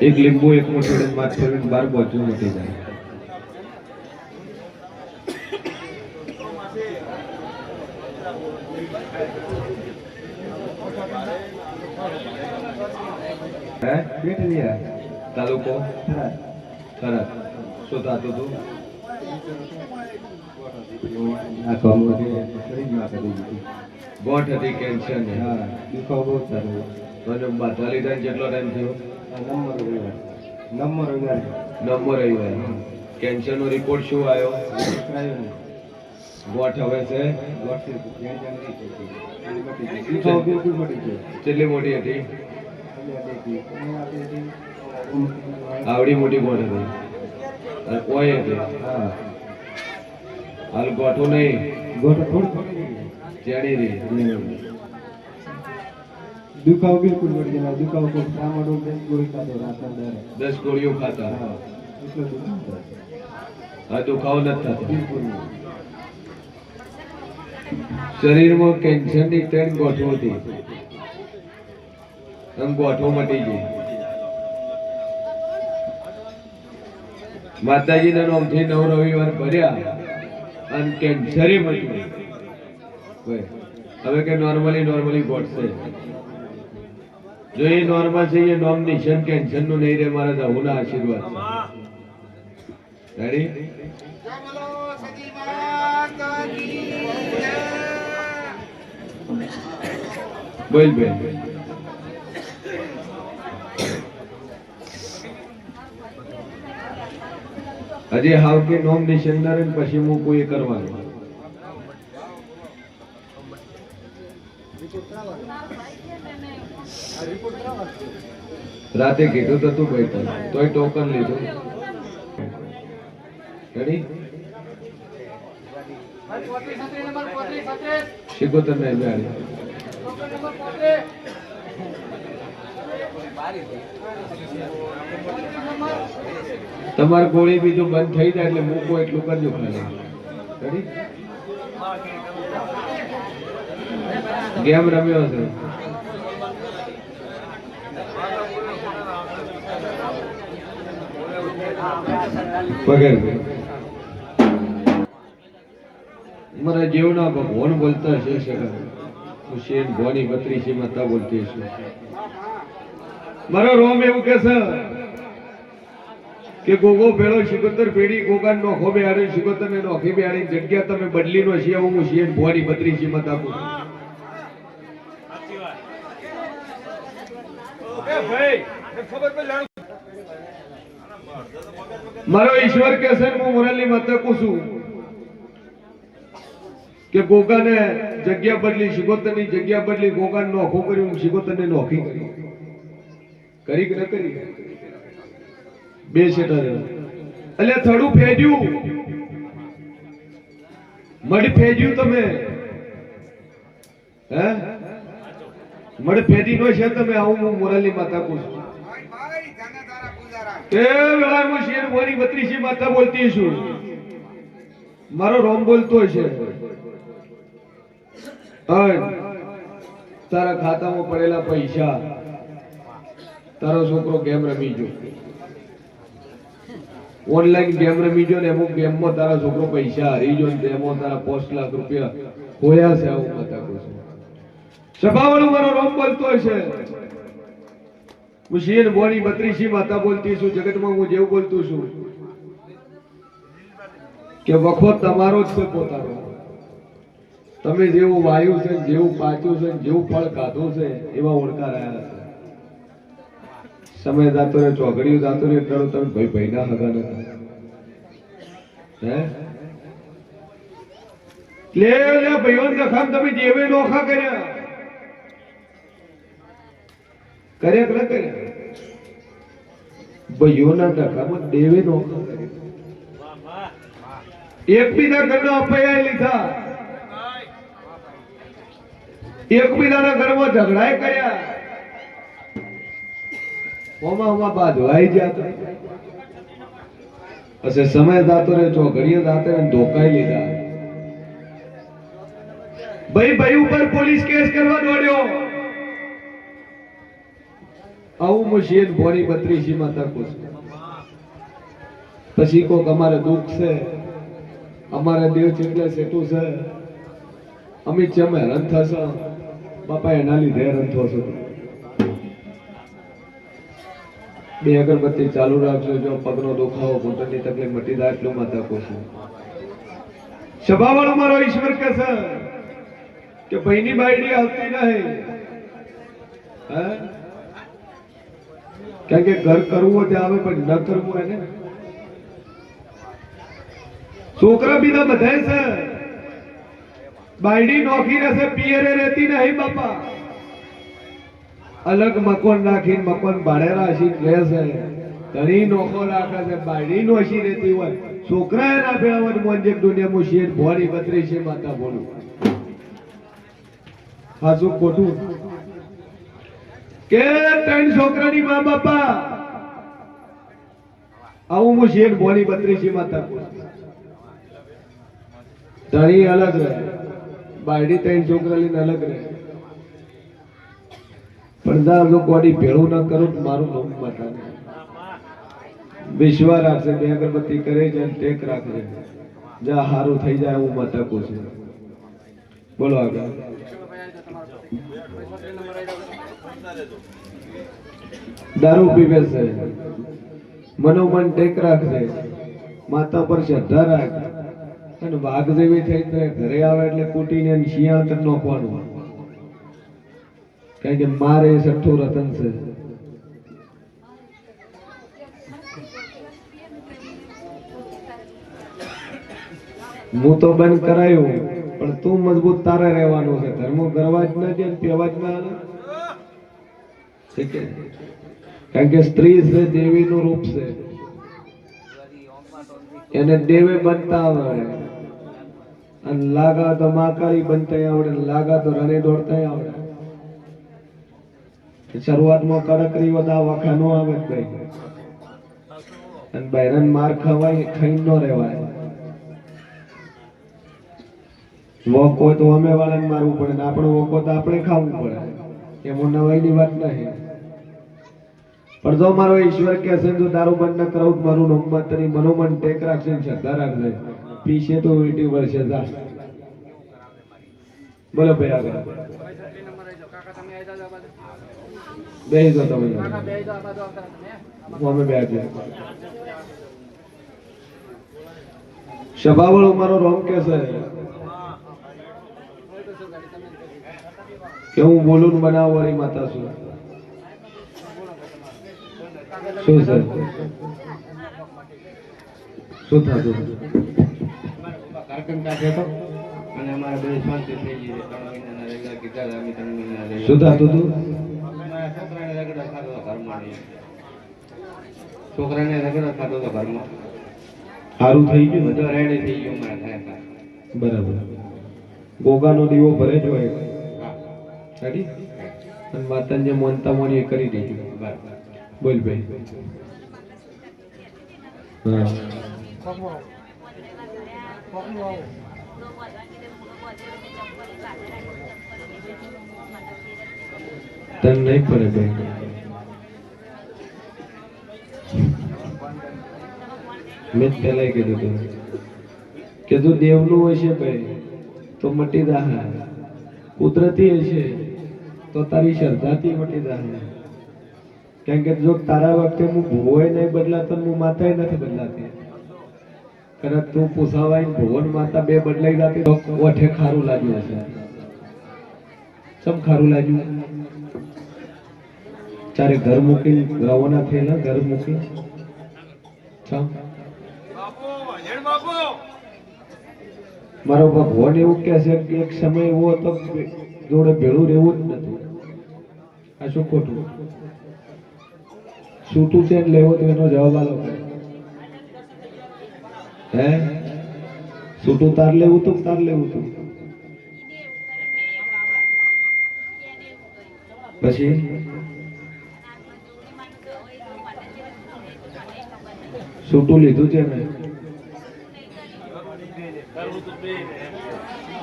એક લીંબુ એક મોટી માથ ફેરવીને 12 બોચું મટી જાય. તાલુકો થરાદ. શું થતું હતું? ગોઠ હતી, કેન્સર ને દુખાવો બહુ થતો. 42 જેટલો ટાઈમ થયો? નંબર રવિવાર. કેન્સર નો રિપોર્ટ શું આવ્યો? ગોઠ હવે છે? કેટલી મોટી હતી? આવડી મોટી ગોઠ હતી અને કોઈ હતી. હાલ ગોઠું નહીં, ચેડી રહી. દુખાવો બિલકુલ મળી જાય. દુખાવો કોઈ સામાડો 10 ગોળી ખાતો રાતના દર 10 ગોળીઓ ખાતા. હા, દુખાવો નથી થતો બિલકુલ. શરીરમાં કેન્સરની 3 ગોઠો હતી. આમ ગોઠો મટી ગઈ. માતાજીના નામથી 9 રવિવાર ભર્યા અને કેન્સરે મટી. હવે કે નોર્મલી ગોઠ છે. જો એ નોર્મલ છે, એ નોમ નિશાન કેન્સર નું નહીં રે. મારા દહુના આશીર્વાદ છે. રેડી? બોલ બેન. હજી હાવ કે નોમ નિશાન ના રે પછી હું કોઈ કરવાનું. રાતે કીધું તો તું બેઠો તોય ટોકન લીધું. રેડી? 76 ને 42. તમારી ગોળી બીજું બંધ થઈ જાય એટલે મૂકો એટલું કરજો ખાલી. રેડી? ગેમ રમ્યો છે. પગર મારા જેવના ભગવાન બોલતા છે. હુસેન ભવાની 32 માતા બોલતી છે. મારો રોમ એવું કે છે કે ગોગો ભેળો શિકોતર પેઢી ગોગા નોખો બેહાડી શિકોતર ને નોખી બેહાડી જગ્યા તમે બદલી નો છે. હું હુસેન ભવાની 32 માતા બોલું. મારો ઈશ્વર કે છે હું મોરાલી માતા પૂછું કે ગોગાને જગ્યા બદલી શિકોતર ની જગ્યા બદલી ગોગા નોખો કર્યું શિકોતર ને નોખી કરી કે ન કરી? 2 સેટા એટલે થોડું ફેજ્યું મઢ ફેજ્યું તમે હે મઢ ફેજી નો છે તમે. આવું હું મોરાલી માતા પૂછું કે વેળા હું શેર ભવાની 32 માતા બોલતી છું. મારો રોમ બોલતો છે. તારા ખાતામાં પડેલા પૈસા તારો છોકરો ગેમ રમી ગયો, ઓનલાઈન ગેમ રમી ગયો ને અમુક ગેમમાં તારા છોકરો પૈસા હારી ગયો ને તેમાં તારા 5 લાખ રૂપિયા ખોયા છે. આવું માતા કહું છું. સભાવાળું મારો રોમ બોલતો છે. હું શેર ભવાની 32 માતા બોલતી છું. જગતમાં હું જેવું બોલતું છું કે વખો તમારો જ છે પોતાનો. તમે જેવું વાયુ છે, જેવું પાચ્યું છે, જેવું ફળ ખાધું છે એવા ઓળખા રહ્યા છે. સમય જાતો રે, ચોઘડિયું જાતો રે એટલે તમે ભાઈ ના હગા નથી. હે લે ભાઈઓ નખામ તમે જેવે નોખા કર્યા કે ન કર્યા? ભાઈઓના નખામાં દેવે નોખા કર્યા. એકબીજા ઘરનો અપયા લીધા, એકબીજાના ઘરમાં ઝઘડાય કર્યા, હોમાં બાંધવાઈ ગયા. પછી સમય જાતો રે, ચોઘડીએ જાતે ધોકાઈ લીધા. ભાઈ ઉપર પોલીસ કેસ કરવા દોડ્યો, આવું હું શેર ભોરી 32 માં તકું છું. પછી કોક અમારે દુઃખ છે, અમારે દેવ ચેટલે સેટું છે, અમિત છે અમે હેરાન થશે બાપા, એના લીધે હેરાન થો છો. બે અગરબત્તી ચાલુ રાખજો. જો પગનો દુખાવો, ઘૂંટણની તકલીફ મટી જાય એટલું માં તકું છું. સભાવાળો મારો ઈશ્વર કહે છે કે ભાઈની બાયડી આવતી નહીં. હે? કારણ કે ઘર કરવું હોય ત્યાં આવે પણ ન કરવું હોય ને. છોકરા બીજા બધાય છે, બાયડી નોખી રહેશે, પિયરે રહેતી નહીં બાપા. અલગ મકાન નાખીને મકાન ભાડે રાખી રહેશે, ઘણી નોખો રાખે છે, બાયડી નોશી રહેતી હોય. છોકરા એના ભેળવટ મોંજેક દુનિયામાં શેર ભોળી 32 માતા બોલું. હાજુ ખોટું કે 3 છોકરાની મા બાપા, આવું હું શેર ભોળી 32 માતા બોલું. ધણી અલગ રહે, બાયડી 3 છોકરા લઈને અલગ રહે. પડદા જો કોડી ભેળું ન કરું તો મારું નામ માતા નહીં. વિશ્વાસ રાખશે, બે અગરબત્તી કરે છે અને ટેક રાખજે, જા હારું થઈ જાય હું માતા કહું છું. બોલો આગળ. દારૂ પીવે છે, મનોમન ટેક રાખજે, માતા પર શ્રદ્ધા રાખ, અને વાઘ જેવી થઈ ઘરે આવે એટલે કૂટીને શિયાળ નોખવાનું. કારણ કે મારે સઠ્ઠું રતન છે. હું તો બંધ કરાયું પણ તું મજબૂત તારે રહેવાનું છે. ધર્મો કરવા જ ના દે, પીવા જ ના. કારણ કે સ્ત્રી છે દેવીનું રૂપ છે, એને દેવે બનતા આવડે, અને લાગા તો માકાળી બનતા આવડે, લાગા તો રણે દોડતા આવડે. શરૂઆતમાં કડકરી બધા વખા નો આવે ભાઈ, અને બહેરન માર ખવાય ખાઈ નો રહેવાય. વોક હોય તો અમે વાળાને મારવું પડે ને આપણો વોક હોય તો આપણે ખાવું પડે. એમાં નવાઈની વાત નહીં. પણ જો મારો ઈશ્વર કે છે જો દારૂ બંધ ન કરાવું મારું નોમમાં તરી મનોમન ટેક રાખશે, શ્રદ્ધા રાખશે, પીશે તો ઉલટી વર્ષે જા. બોલો ભાઈ આગળ બેહી દો તમે, અમે બેઠે. સભાવાળો મારો રોમ કે છે કે હું બોલું બનાવ વાળી માતા છું. શું છે? શું થતું? અને અમારે બધી શાંતિ થઈ ગઈ. 3 મહિનાના રેગા કીધા, અમે 3 મહિનાના રેગા. શું થતું હતું? અમારા છોકરાને રગડો થતો હતો ઘરમાં. છોકરાને રગડો થતો હતો ઘરમાં. સારું થઈ ગયું? બધો રેડી થઈ ગયો અમારા ઘરે. બરાબર. ગોગાનો દીવો ભરે જ હોય રેડી, અને માતાને મોનતા મોની કરી દીધી. બરાબર. બોલ ભાઈ. હા તને નહીં પડે ભાઈ. મેં પેલા કીધું તું કે તું દેવનું હોય છે ભાઈ તો મટી જા, કુદરતી હશે તો તારી શ્રદ્ધાથી મટી જા. કારણ કે જો તારા વખતે હું ભુવોય નહીં બદલાતો, હું માતાય નથી બદલાતી. કદાચ તું પૂછાવાય ભુવન માતા બે બદલાઈ જતી તો ઓઠે ખારું લાગ્યું હશે. ચમ ખારું લાગ્યું? ચારે ઘર મૂકી રવાના થયેલા, ઘર મૂકી ચમ મારો ભગવાન એવું કે છે કે એક સમય એવો હતો જોડે ભેળું રહેવું જ નતું. આ શું ખોટું? છૂટું છે લેવો તો એનો જવાબ આલો. હે છૂટું તાર લેવું તું, તાર લેવું તું. પછી છૂટું લીધું છે ને,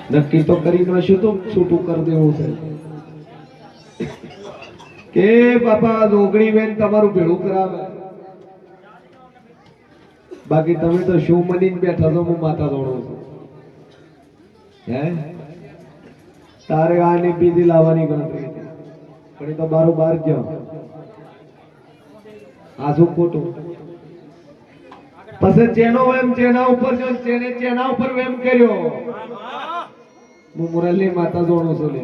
નક્કી તો કરી નાખ્યું તો છૂટું કરી દેવું છે. કે બાપા જોગણી બેન તમારું ભેળું કરાવે, બાકી તમે તો શું મનીને બેઠા છો, હું માતા દોડું છું. હે તારે આની બીજી લાવવાની ગણતરી હતી, પણ એ તો બારું બાર ગયો. આ શું ખોટું? પછી જેનો એમ જેના ઉપર જો જેને જેના ઉપર એમ કર્યો, હું મુરલી માતા જોડું છું. લે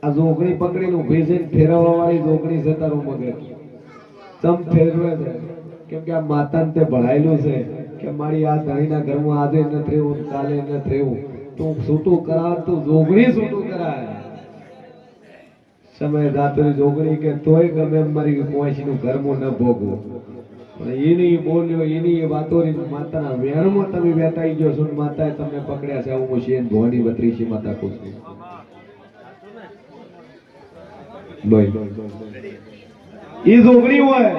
આ જોગણી પકડીને ઉભી છે, ફેરવવા વાળી જોગણી છે તારું મગજ. ચમ ફેરવે છે? કેમ કે આ માતાને તે ભણાયેલું છે કે મારી આ ધણીના ઘરમાં આજે નથી રહેવું, કાલે નથી રહેવું. તું છૂટું કરાવ, તું જોગણી છૂટું કરાય. સમય જાતરી જોગણી કે તોય ગમે એમ મારી કુંવાસીનું ઘરમાં ન ભોગવું. પણ એની બોલ્યો, એની વાતો માતાના વેણમાં તમે બેઠાઈ ગયો છો. માતાએ તમને પકડ્યા છે. હું શેન ભવાની બત્રીસી માતા કહું છું. એ જોગણી હોય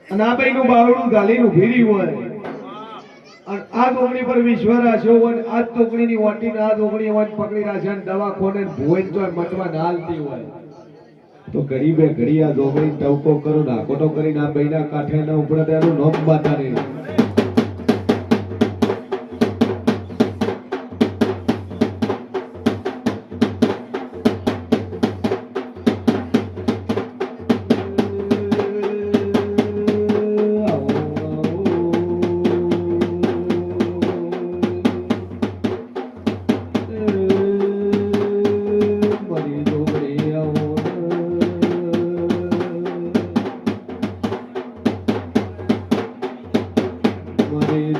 અને આ ભાઈ નું બાવડું ગાલીને ઉભી રહી હોય, અને આ જોગણી પર વિશ્વાસ રાખ્યો હોય, આ જોગણી ની ઓટીને આ જોગણી હોય પકડી રાખે, દવા ખોને ભોઈ તો મટવા ના હાલતી હોય, તો ગરીબે ઘડી આ જોગણી ટવકો કરો, નાકોટો કરીને આ બૈના કાંઠે ના ઉપડે તેનું નોમ માતા નહીં.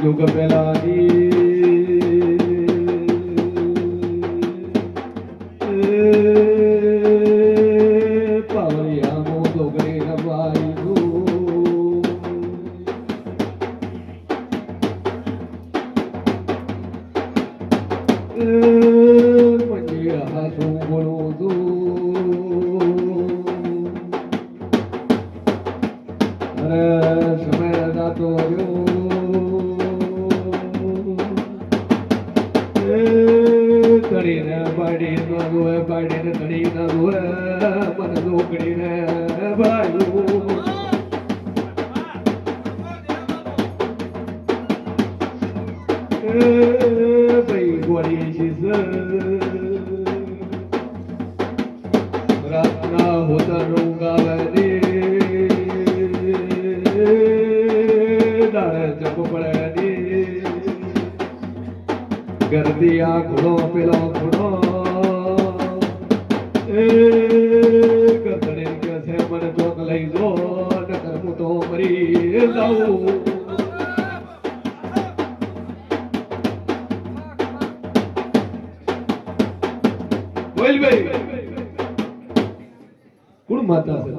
યુગ પેલાની પાવરિયામો જોગણી રમાઈ મંજી હાસું બોલું તું અરે સમય જાતો રહ્યો કરીને બાડી ન રોય, બાડીને ઘડી ન રોય, મને જોગણીને ભાયું. ભાઈ ગોળી શીશ રાતના હોતર ઊંઘાવે ને દાડે જપ પડે ને ગરદી આ ઘોડો પેલો ઘોડો ગધડે કે છે મને ચોક લઈ જો, નકર હું તો મરી જાઉં. બોલ ભાઈ કોણ માતા છે?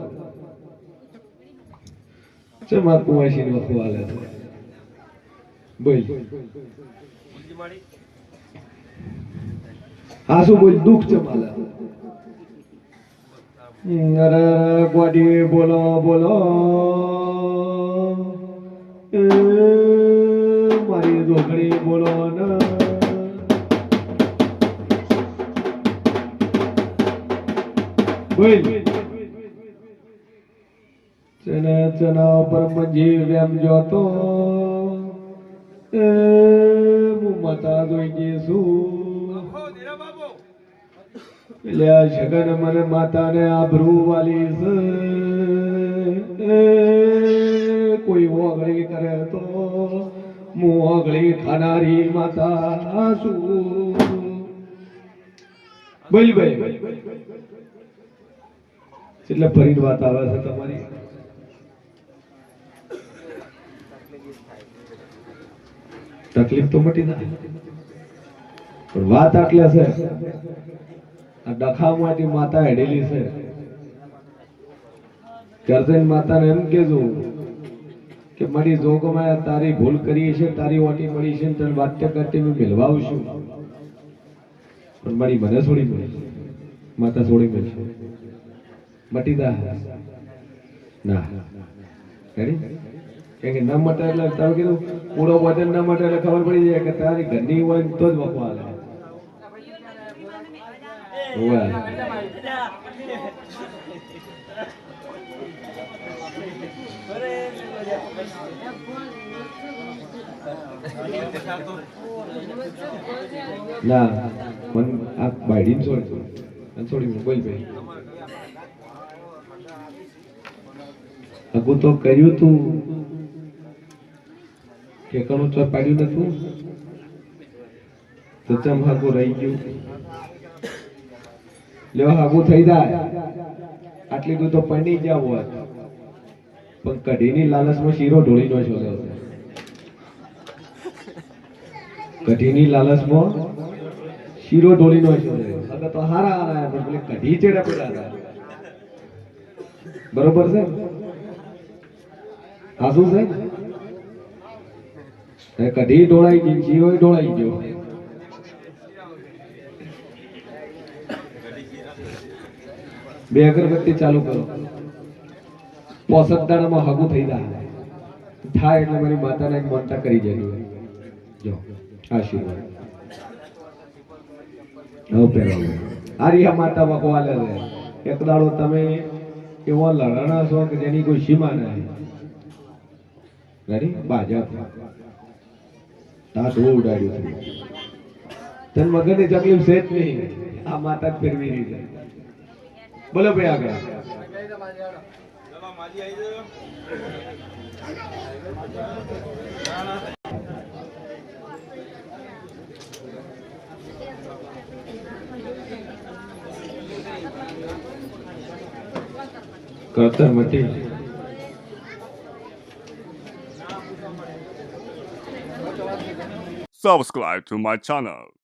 ચમા કુંવાસી નો ખવાલે છે. બોલ હા શું બોલ દુઃખ ચમાલે? અરે ગોડી બોલો બોલો મારી જોગણી બોલો ને બોલ ચના પર મંજી વેમ જોતો હું માતા જોઈ જઈશું. એટલે આ જગન મને માતાને આબરૂ વાલી છે. કોઈ ઓગળી કરે તો હું ઓગળી ખાનારી માતા છું. બોલ ભાઈ એટલે ફરીને વાત આવે છે તમારી? તકલીફ તો મટી જાય, પણ વાત આટલે છે આ ડખામાંથી માતા હેડેલી છે. કરજણ માતાને એમ કેજો કે મારી જોગમાં તારી ભૂલ કરી છે, તારી ઓટી મળી છે, તને વાત્ય કરતી હું મિલવા આવશું, પણ મારી મને છોડી મળી, માતા છોડી મળી મટી દા ના કરી કે ન મટે એટલે તમે કીધું પૂરો વજન ન મટે એટલે ખબર પડી જાય કે તારી ઘરની હોય તો જ વખવા હાલે. વાહ. ના મન આ બાયડીને છોડી મોબાઈલ ભાઈ અગુ તો કર્યું તું ઠેકાણું તો પાડ્યું નતું તો ચમ હાગું રહી ગયું લેવા હાગું થઈ જાય આટલી દૂર તો પડી ગયા હોત પણ કઢીની લાલચમાં શીરો ઢોળી નો છો કઢીની લાલચમાં શીરો ઢોળી નો છો અગર તો હારા હારા પણ પેલી કઢી ચેડા પડ્યા હતા બરોબર છે આ શું છે કઢી ઢોળાઈ ગઈ શીરો ઢોળાઈ ગયો બે અગરબત્તી ચાલુ કરો 65 દાડામાં હાગું થઈ જાય થાય એટલે મારી માતાને એક મોટા કરી જાય જો આશીર્વાદ હવે પહેરવા આર્યા માતા વખવાલે છે એક દાડો તમે એવો લડણા છો કે જેની કોઈ સીમા નહીં રેડી બાજા તાસ ઉડાડ્યું તન મગજની તકલીફ છે જ નહીં આ માતા જ ફેરવી રહી છે બોલો ભાઈ આગળ કરતર મટી Subscribe to my channel.